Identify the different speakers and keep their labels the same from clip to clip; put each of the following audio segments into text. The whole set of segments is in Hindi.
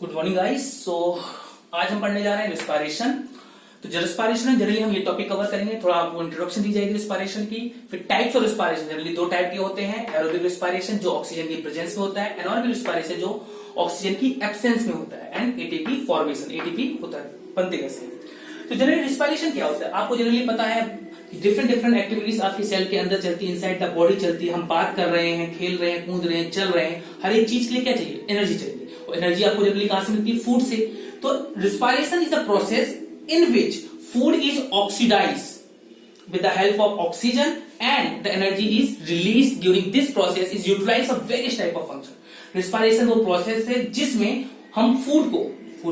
Speaker 1: Good morning guys. आज हम पढ़ने जा रहे हैं रिस्पायरेशन। तो जो रिस्पायरेशन है जनरली हम ये टॉपिक कवर करेंगे। थोड़ा आपको इंट्रोडक्शन दी जाएगी रिस्पायरेशन की। फिर टाइप्स ऑफ रिस्पायरेशन जनरली दो टाइप के होते हैं। एरोबिक रिस्पायरेशन जो ऑक्सीजन की प्रेजेंस में होता है, एनारोबिक रिस्पायरेशन जो ऑक्सीजन की एब्सेंस में होता है, एंड एटीपी फॉर्मेशन, एटीपी होता है बनते कैसे। तो जनरली रिस्पायरेशन क्या होता है आपको जनरली पता है। डिफरेंट एक्टिविटीज आपके सेल के अंदर चलती है, इनसाइड द बॉडी चलती है। हम बात कर रहे हैं, खेल रहे हैं, कूद रहे हैं, चल रहे हैं, हर एक चीज के लिए क्या चाहिए? एनर्जी चाहिए। और एनर्जी आपको जनरली कहां से मिलती है? फूड से। तो respiration is a process in which food is oxidised with the help of oxygen and the energy is released during this process is utilized for various type of function. Respiration वो प्रोसेस है जिसमें हम फूड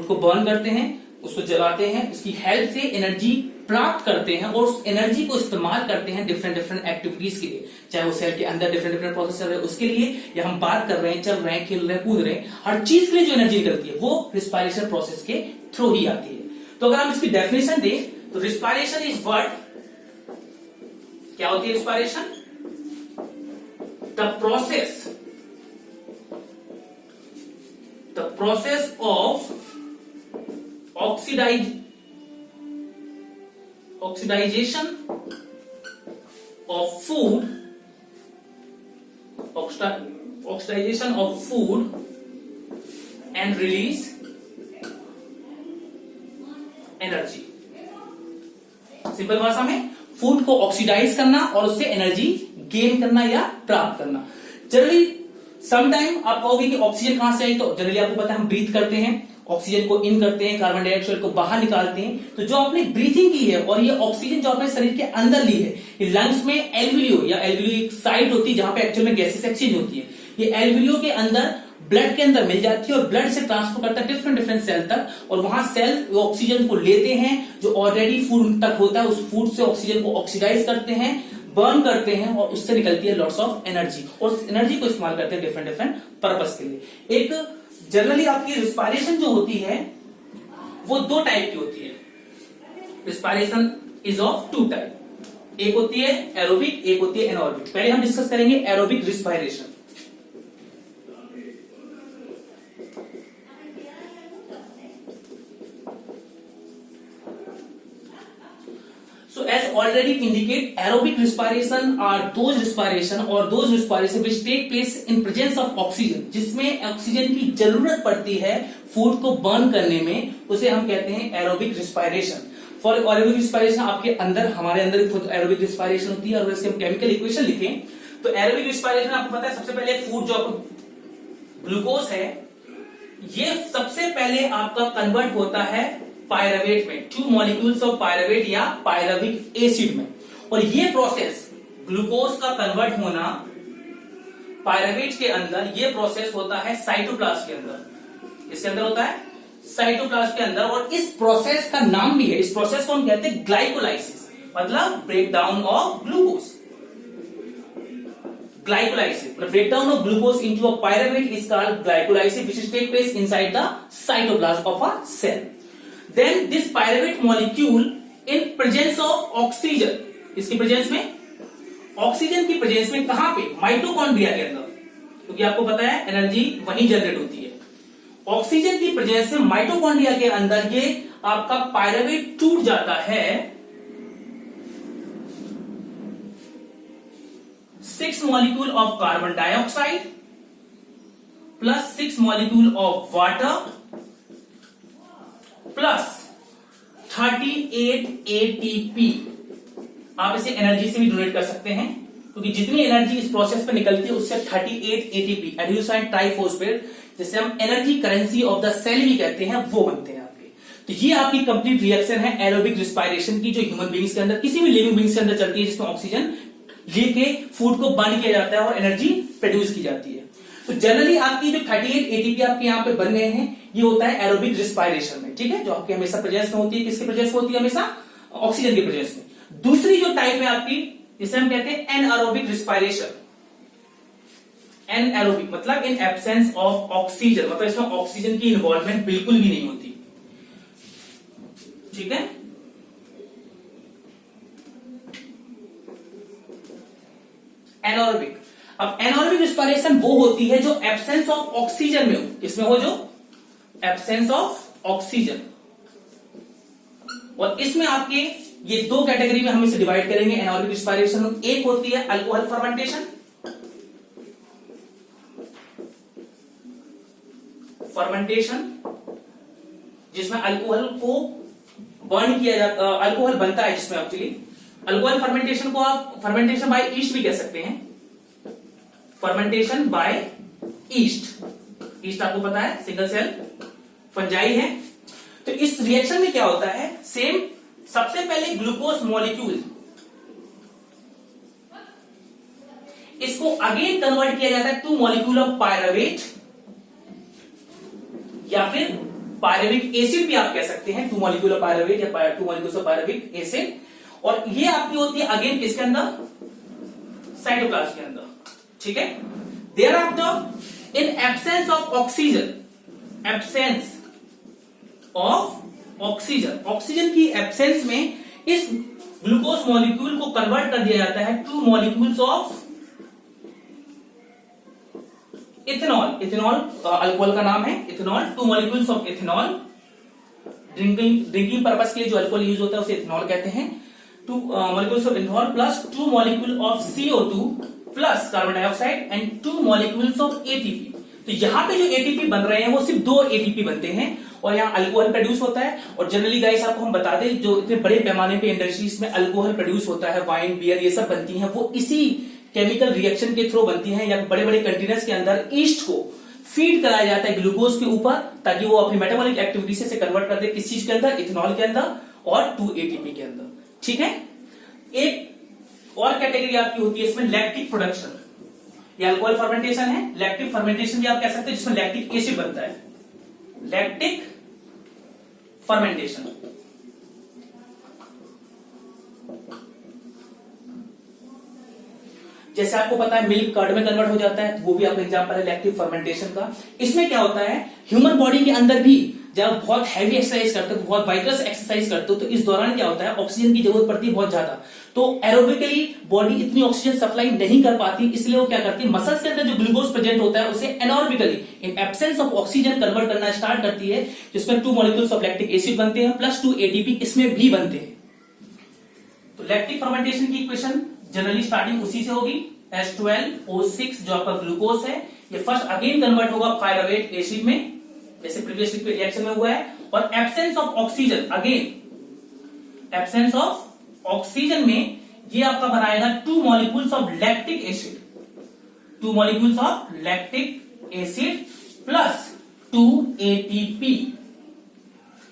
Speaker 1: को बर्न करते हैं, उसको जलाते हैं, उसकी हेल्प से एनर्जी प्राप्त करते हैं और उस एनर्जी को इस्तेमाल करते हैं डिफरेंट एक्टिविटीज के लिए। चाहे वो सेल के अंदर डिफरेंट प्रोसेस चल रहे हैं उसके लिए, या हम बात कर रहे हैं, चल रहे हैं, खेल रहे हैं, कूद रहे हैं, हर चीज के लिए जो एनर्जी निकलती है वो रिस्पायरेशन प्रोसेस के थ्रू ही आती है। तो अगर हम इसकी डेफिनेशन दें तो रिस्पायरेशन इज व्हाट, क्या होती है respiration? The process of oxidisation of food, oxidisation of food and release energy. Simple भाषा में फूड को ऑक्सीडाइज करना और उससे एनर्जी गेन करना या प्राप्त करना। जनरली समटाइम आप कहोगे कि ऑक्सीजन कहां से आई, तो जनरली आपको पता है हम ब्रीथ करते हैं, ऑक्सीजन को इन करते हैं, कार्बन डाइऑक्साइड को बाहर निकालते हैं। तो जो आपने ब्रीथिंग की है और ये ऑक्सीजन जो आपने शरीर के अंदर ली है, ये लंग्स में एल्वियो या एल्वियो एक साइट होती है जहां पे एक्चुअल में गैसेस एक्सचेंज होती है। ये एल्वियो के अंदर ब्लड के अंदर मिल जाती है और ब्लड से ट्रांसफर करता है डिफरेंट सेल तक, और वहां सेल ऑक्सीजन को लेते हैं जो ऑलरेडी फूड तक होता है, उस फूड से ऑक्सीजन को ऑक्सीडाइज करते हैं, बर्न करते हैं और उससे निकलती है लॉट्स ऑफ एनर्जी, और उस एनर्जी को इस्तेमाल करते हैं डिफरेंट पर्पस के लिए। एक जनरली आपकी रिस्पायरेशन जो होती है वो दो टाइप की होती है। Respiration is of two type, एक होती है एरोबिक, एक होती है एनारोबिक। पहले हम डिस्कस करेंगे aerobic respiration. So as already indicate, aerobic respiration are those respiration which take place in presence of oxygen, जिसमें ऑक्सीजन की जरूरत पड़ती है फूड को बर्न करने में, उसे हम कहते हैं aerobic respiration. For aerobic respiration आपके अंदर, हमारे अंदर एरोबिक रिस्पायरेशन होती है। और वैसे हम केमिकल इक्वेशन लिखें तो एरोबिक रिस्पायरेशन आपको पता है, सबसे पहले फूड जो आपको ग्लूकोज है, ये सबसे पहले आपका कन्वर्ट होता है पायरावेट में, 2 मॉलिक्यूल्स ऑफ पायरावेट या पायराविक एसिड में। और ये प्रोसेस ग्लूकोज का कन्वर्ट होना पायरावेट के अंदर, ये प्रोसेस होता है साइटोप्लाज्म के अंदर। इसके अंदर होता है साइटोप्लाज्म के अंदर, और इस प्रोसेस का नाम भी है, इस प्रोसेस को हम कहते हैं ग्लाइकोलाइसिस, मतलब break down of glucose. Glycolysis, the breakdown of glucose into a pyruvate is called glycolysis, which is take place inside the cytoplasm of a cell. Then this pyruvate molecule in presence of oxygen, इसकी प्रेजेंस में, ऑक्सीजन की प्रेजेंस में कहां पे? माइटोकॉन्ड्रिया के अंदर, क्योंकि आपको पता है एनर्जी वहीं जनरेट होती है। ऑक्सीजन की प्रेजेंस में माइटोकॉन्ड्रिया के अंदर ये आपका पायरुवेट टूट जाता है 6 molecule of carbon dioxide plus 6 molecule of water plus 38 ATP। आप इसे एनर्जी से भी डोनेट कर सकते हैं, क्योंकि जितनी एनर्जी इस प्रोसेस पे निकलती है उससे 38 ATP एडिनोसाइन ट्राइफॉस्फेट, जिसे हम energy currency of the cell भी कहते हैं, वो बनते हैं आपके। तो ये आपकी कंप्लीट रिएक्शन है एरोबिक रिस्पायरेशन की, जो ह्यूमन बींग्स के अंदर, किसी भी लिविंग बींग्स के अंदर चलती है, जिसमें ऑक्सीजन लेके फूड को बर्न किया जाता है और एनर्जी प्रोड्यूस की जाती है। तो जनरली आपकी जो 38 एटीपी आपके यहाँ पे बन गए हैं, ये होता है एरोबिक रिस्पायरेशन में, ठीक है, जो आपके हमेशा प्रेजेंस में होती है। किसके प्रेजेंस में होती है? हमेशा ऑक्सीजन के प्रेजेंस में। दूसरी जो टाइप है आपकी, जिसे हम कहते हैं एनएरोबिक रिस्पायरेशन। एनएरोबिक मतलब इन एब्सेंस ऑफ ऑक्सीजन, मतलब इसमें ऑक्सीजन की इन्वॉल्वमेंट बिल्कुल भी नहीं होती, ठीक है। एनारोबिक, अब एनारोबिक रिस्पायरेशन वो होती है जो एब्सेंस ऑफ ऑक्सीजन में हो, इसमें हो जो एब्सेंस ऑफ ऑक्सीजन। और इसमें आपके ये दो कैटेगरी में हम इसे डिवाइड करेंगे एनारोबिक रिस्पायरेशन। एक होती है अल्कोहल फर्मेंटेशन, जिसमें अल्कोहल को बर्न किया जाता, अल्कोहल बनता है जिसमें एक्चुअली अल्कोहल फर्मेंटेशन को आप फर्मेंटेशन बाय ईस्ट भी कह सकते हैं। फर्मेंटेशन बाय ईस्ट, ईस्ट आपको पता है सिंगल सेल फंजाई है। तो इस रिएक्शन में क्या होता है, सेम सबसे पहले ग्लूकोज मॉलिक्यूल, इसको अगेन कन्वर्ट किया जाता है टू मॉलिक्यूल ऑफ पायरावेट या फिर पायरेविक एसिड भी आप कह सकते हैं, टू मॉलिक्यूल ऑफ पायरावेट या टू मॉलिक्यूल्स ऑफ पायरेविक एसिड। और ये आपकी होती है अगेन किसके अंदर, साइटोप्लाज्म के अंदर, ठीक है। Thereafter in absence of oxygen, absence of oxygen, oxygen की एब्सेंस में इस ग्लूकोज मॉलिक्यूल को कन्वर्ट कर दिया जाता है two molecules of ethanol. Ethanol alcohol का नाम है ethanol, two molecules of ethanol. Drinking purpose के लिए जो अल्कोहल यूज होता है उसे इथेनॉल कहते हैं। Two molecules of ethanol plus two molecule of CO2 plus carbon dioxide and two molecules of ATP। तो यहां पे जो ATP बन रहे हैं वो सिर्फ 2 ATP बनते हैं और यहाँ अल्कोहल प्रोड्यूस होता है। और जनरली गाइस आपको हम बता दें, जो इतने बड़े पैमाने पे इंडस्ट्रीज में अल्कोहल प्रोड्यूस होता है, वाइन बियर ये सब बनती है, वो इसी केमिकल रिएक्शन के थ्रू बनती हैं या बड़े बड़े कंटेनर्स के अंदर ईस्ट को फीड कराया जाता है ग्लूकोज के ऊपर, ताकि वो अपनी मेटाबॉलिक एक्टिविटी से कन्वर्ट कर दे किस चीज के अंदर, इथेनॉल के अंदर और 2 ATP के अंदर, ठीक है। एक और कैटेगरी आपकी होती है इसमें लैक्टिक प्रोडक्शन, ये अल्कोहल फर्मेंटेशन है। लैक्टिक फर्मेंटेशन भी आप कह सकते हैं, जिसमें लैक्टिक एसिड बनता है, लैक्टिक फर्मेंटेशन। जैसे आपको पता है मिल्क कर्ड में कन्वर्ट हो जाता है, वो भी आपका एग्जांपल है लैक्टिक फर्मेंटेशन का। इसमें क्या होता है, ह्यूमन बॉडी के अंदर भी जब बहुत हैवी एक्सरसाइज करते हो, बहुत वाइगरस एक्सरसाइज करते हो, तो इस दौरान क्या होता है, ऑक्सीजन की जरूरत पड़ती है बहुत ज्यादा। तो एरोबिकली बॉडी इतनी ऑक्सीजन सप्लाई नहीं कर पाती, इसलिए वो क्या करती है, मसल्स के अंदर जो ग्लूकोज प्रेजेंट होता है उसे anaerobically in absence of oxygen convert करना स्टार्ट करती है, जिसमें 2 मॉलिक्यूल्स ऑफ लैक्टिक एसिड बनते हैं प्लस 2 ATP इसमें भी बनते हैं। तो लैक्टिक फर्मेंटेशन की इक्वेशन जनरली स्टार्टिंग उसी से होगी, H12O6 जो आपका ग्लूकोज है, ये फर्स्ट अगेन कन्वर्ट होगा पायरावेट एसिड में, जैसे प्रीवियस रिएक्शन में हुआ है। और absence of oxygen, again absence of oxygen में ये आपका बनाएगा 2 molecules of lactic acid, 2 molecules of lactic acid plus 2 ATP।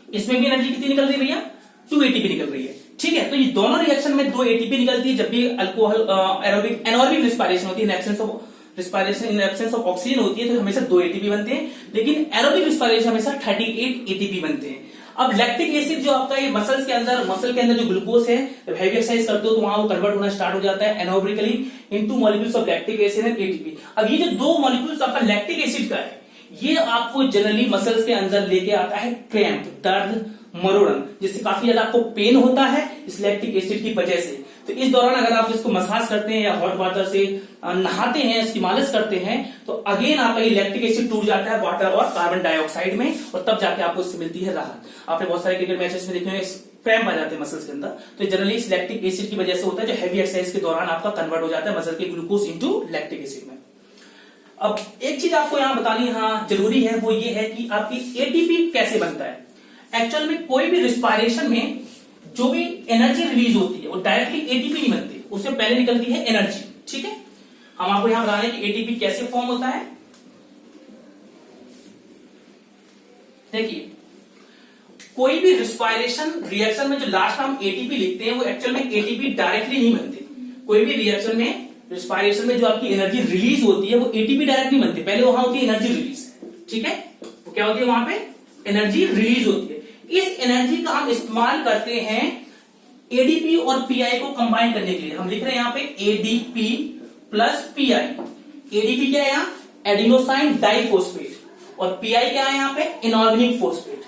Speaker 1: इसमें भी एनर्जी कितनी निकल रही है भैया, 2 ATP निकल रही है, ठीक है। तो ये दोनों रिएक्शन में 2 ATP निकलती है जब भी अल्कोहल एनारोबिक रिस्पायरेशन होती है, इन absence of respiration, in absence of oxygen होती है, तो हमेशा 2 ATP बनते हैं। लेकिन एरोबिक रिस्पायरेशन हमेशा 38 ATP बनते हैं। अब लैक्टिक एसिड जो आपका ये मसल के अंदर जो ग्लूकोज है, जब हैवी एक्सरसाइज करते हो तो वहां वो कन्वर्ट होना स्टार्ट हो जाता है anaerobically into molecules of lactic acid and ATP। अब ये जो 2 मॉलिक्यूल्स आपका लैक्टिक एसिड का है, ये आपको जनरली मसल्स के अंदर लेके आता है क्रैम्प, दर्द, मरोड़न, जिससे काफी ज्यादा आपको पेन होता है इस लैक्टिक एसिड की वजह से। तो इस दौरान अगर आप इसको मसाज करते हैं या हॉट वाटर से नहाते हैं, इसकी मालिश करते हैं, तो अगेन आपका ये लैक्टिक एसिड टूट जाता है वाटर और कार्बन डाइऑक्साइड में, और तब जाके आपको इससे मिलती है राहत। आपने बहुत सारे क्रिकेट मैचेस में देखे हैं क्रैम्प आ जाते हैं मसल्स के अंदर, तो जनरली इस लैक्टिक एसिड की वजह से होता है, जो हैवी एक्सरसाइज के दौरान आपका कन्वर्ट हो जाता है मसल के ग्लूकोज इंटू लैक्टिक एसिड में। अब एक चीज आपको यहां बतानी जरूरी है, वो ये है कि आपकी ATP कैसे बनता है। एक्चुअल में कोई भी रिस्पायरेशन में जो भी एनर्जी रिलीज होती है वो डायरेक्टली ATP नहीं बनती, उससे पहले निकलती है एनर्जी, ठीक है। हम आपको यहां बता रहे हैं कि ATP कैसे फॉर्म होता है। देखिए, कोई भी रिस्पायरेशन रिएक्शन में जो लास्ट में हम ATP लिखते हैं, वो एक्चुअल में ATP डायरेक्टली नहीं बनते। कोई भी रिएक्शन में रिस्पायरेशन में जो आपकी एनर्जी रिलीज होती है वो ATP डायरेक्ट नहीं बनती, पहले वहां होती है एनर्जी रिलीज, ठीक है। वो क्या होती है, वहां पे एनर्जी रिलीज होती है। इस एनर्जी का हम इस्तेमाल करते हैं ADP और PI को कंबाइन करने के लिए। हम लिख रहे हैं यहां पे ADP प्लस PI। ADP क्या है यहां, एडिनोसाइन डाइफॉस्फेट, और PI क्या है यहां पे, इनऑर्गेनिक फोस्फेट,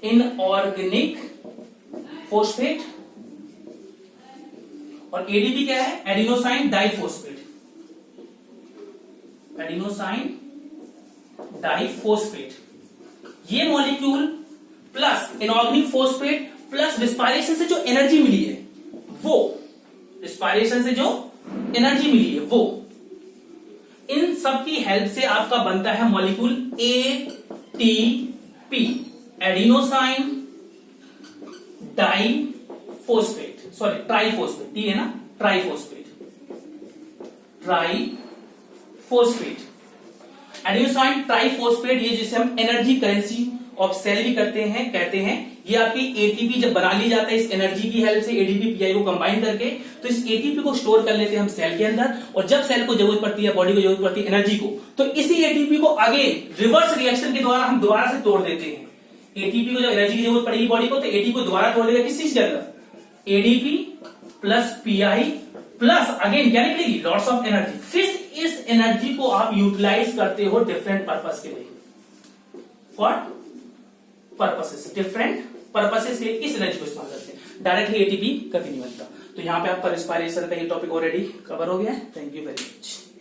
Speaker 1: इनऑर्गेनिक फोस्फेट। और ADP क्या है, एडिनोसाइन डाइफॉस्फेट, एडिनोसाइन डाइफॉस्फेट, ये molecule plus inorganic phosphate plus respiration से जो एनर्जी मिली है वो, रिस्पायरेशन से जो एनर्जी मिली है वो, इन सब की हेल्प से आपका बनता है molecule ATP, adenosine diphosphate, sorry triphosphate, T है ना, ट्राइफॉस्फेट, ट्राइफॉस्फेट, एडिनोसाइन ट्राइफॉस्फेट, ये जिसे हम एनर्जी करेंसी ऑफ सेल भी कहते हैं, ये आपकी एटीपी जब बना ली जाता है इस एनर्जी की हेल्प से, एडीपी पीआई को कंबाइन करके, तो इस एटीपी को स्टोर कर लेते हैं हम सेल के अंदर, और जब सेल को जरूरत पड़ती है, बॉडी को जरूरत पड़ती है एनर्जी को, तो इसी एटीपी को अगेन रिवर्स रिएक्शन के द्वारा हम दोबारा से तोड़ देते हैं। एटीपी को जब एनर्जी की जरूरत पड़ेगी बॉडी को, तो एटीपी को दोबारा तोड़ देगा किस चीज के अंदर, ADP plus pi plus again क्या निकलेगी, लॉट्स ऑफ एनर्जी। फिर इस एनर्जी को आप यूटिलाइज करते हो डिफरेंट पर्पस के लिए, फॉर पर्पसेस, डिफरेंट पर्पसेस के लिए इस एनर्जी को इस्तेमाल करते हैं, डायरेक्टली एटीपी कभी नहीं बनता। तो यहां पे आपका रिस्पायरेशन का ये टॉपिक ऑलरेडी कवर हो गया है। Thank you very much.